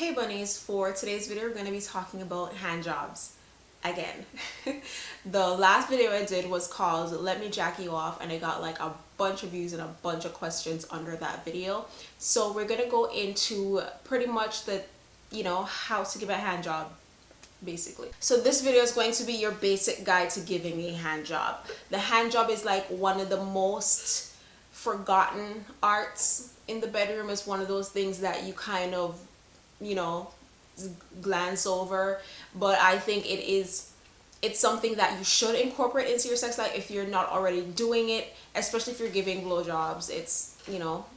Hey bunnies, for today's video we're going to be talking about hand jobs again. The last video I did was called Let Me Jack You Off, and I got like a bunch of views and a bunch of questions under that video. So we're going to go into pretty much the, how to give a hand job basically. So this video is going to be your basic guide to giving a hand job. The hand job is like one of the most forgotten arts in the bedroom. It's one of those things that you kind of glance over, but I think it's something that you should incorporate into your sex life if you're not already doing it, especially if you're giving blowjobs. It's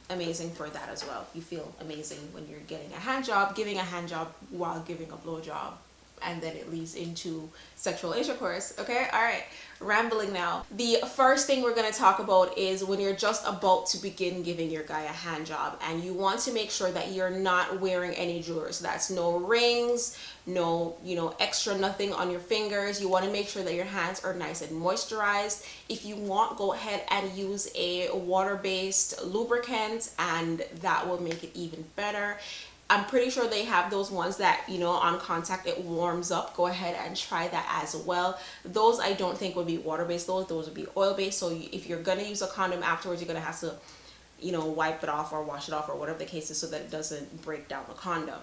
amazing for that as well. You feel amazing when you're getting a hand job, giving a hand job while giving a blowjob, and then it leads into sexual intercourse. Okay, all right, rambling now. The first thing we're going to talk about is when you're just about to begin giving your guy a hand job, and you want to make sure that you're not wearing any jewelry. So that's no rings, no extra nothing on your fingers. You want to make sure that your hands are nice and moisturized. If you want, go ahead and use a water-based lubricant, and that will make it even better. I'm pretty sure they have those ones that, on contact it warms up. Go ahead and try that as well. Those I don't think would be water-based. Those would be oil-based. So if you're going to use a condom afterwards, you're going to have to, wipe it off or wash it off or whatever the case is, so that it doesn't break down the condom.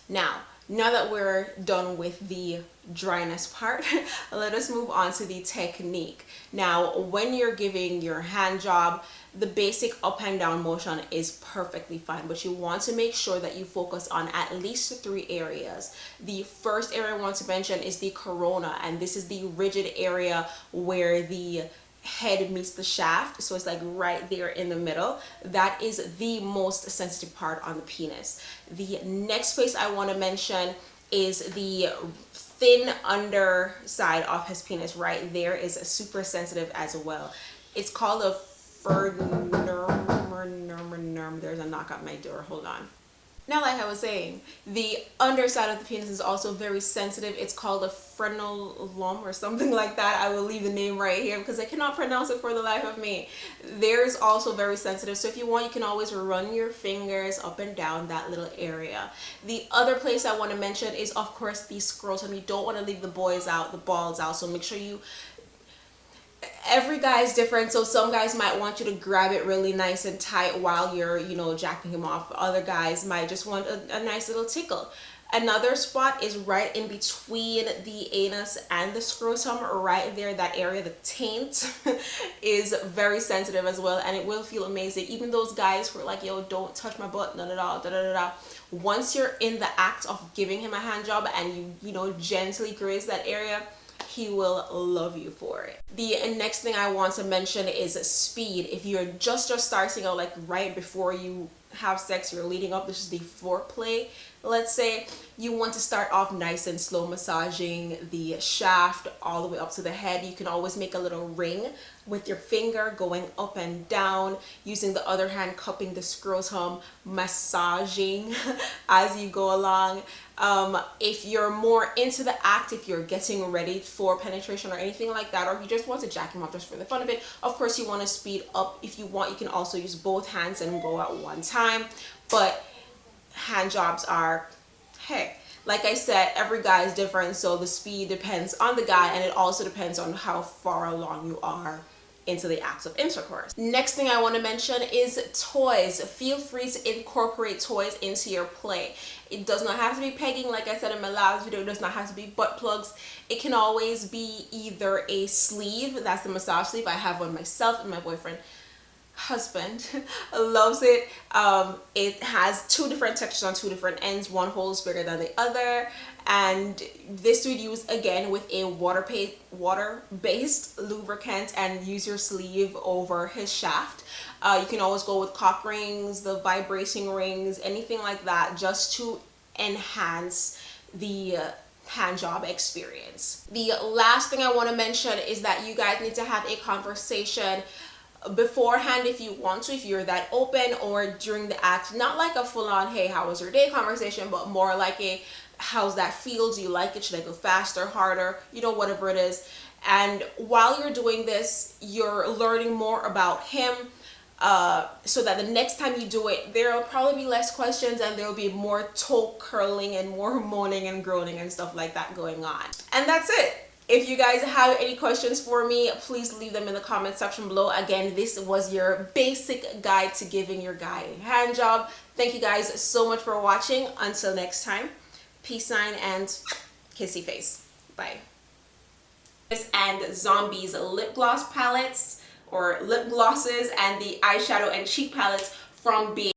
Now that we're done with the dryness part, let us move on to the technique. Now, when you're giving your hand job, the basic up and down motion is perfectly fine, but you want to make sure that you focus on at least 3 areas. The first area I want to mention is the corona, and this is the rigid area where the head meets the shaft, so it's like right there in the middle. That is the most sensitive part on the penis. The next place I want to mention is the thin underside of his penis. Right there is super sensitive as well. It's called a there's a knock at my door, hold on. Now, like I was saying, the underside of the penis is also very sensitive. It's called a frenulum or something like that. I will leave the name right here because I cannot pronounce it for the life of me. There's also very sensitive. So if you want, you can always run your fingers up and down that little area. The other place I want to mention is, of course, the scrotum. You don't want to leave the balls out. So make sure every guy is different, so some guys might want you to grab it really nice and tight while you're jacking him off. Other guys might just want a nice little tickle. Another spot is right in between the anus and the scrotum, right there. That area, the taint, is very sensitive as well, and it will feel amazing. Even those guys who are like, yo, don't touch my butt, none at all, da da da da. Once you're in the act of giving him a hand job and you gently graze that area, he will love you for it. The next thing I want to mention is speed. If you're just starting out, like right before you have sex, you're leading up, this is the foreplay, let's say, you want to start off nice and slow, massaging the shaft all the way up to the head. You can always make a little ring with your finger going up and down, using the other hand cupping the scrotum, massaging as you go along. If you're more into the act, if you're getting ready for penetration or anything like that, or if you just want to jack him off just for the fun of it, of course you want to speed up. If you want, you can also use both hands and go at one time. But hand jobs are, hey, like I said, every guy is different, so the speed depends on the guy, and it also depends on how far along you are into the acts of intercourse. Next thing I want to mention is toys. Feel free to incorporate toys into your play. It does not have to be pegging, like I said in my last video. It does not have to be butt plugs. It can always be either a sleeve, that's the massage sleeve. I have one myself, and my boyfriend husband loves it. It has 2 different textures on 2 different ends. One hole is bigger than the other, and this would use again with a water-based lubricant, and use your sleeve over his shaft. You can always go with cock rings, the vibrating rings, anything like that, just to enhance the hand job experience. The last thing I want to mention is that you guys need to have a conversation beforehand if you want to, if you're that open, or during the act. Not like a full-on, hey, how was your day conversation, but more like a, how's that feel? Do you like it? Should I go faster, harder? Whatever it is. And while you're doing this, you're learning more about him, so that the next time you do it, there will probably be less questions and there will be more toe curling and more moaning and groaning and stuff like that going on. And that's it. If you guys have any questions for me, please leave them in the comment section below. Again, this was your basic guide to giving your guy a hand job. Thank you guys so much for watching. Until next time, peace sign and kissy face. Bye. And Zombies lip gloss palettes or lip glosses and the eyeshadow and cheek palettes from B.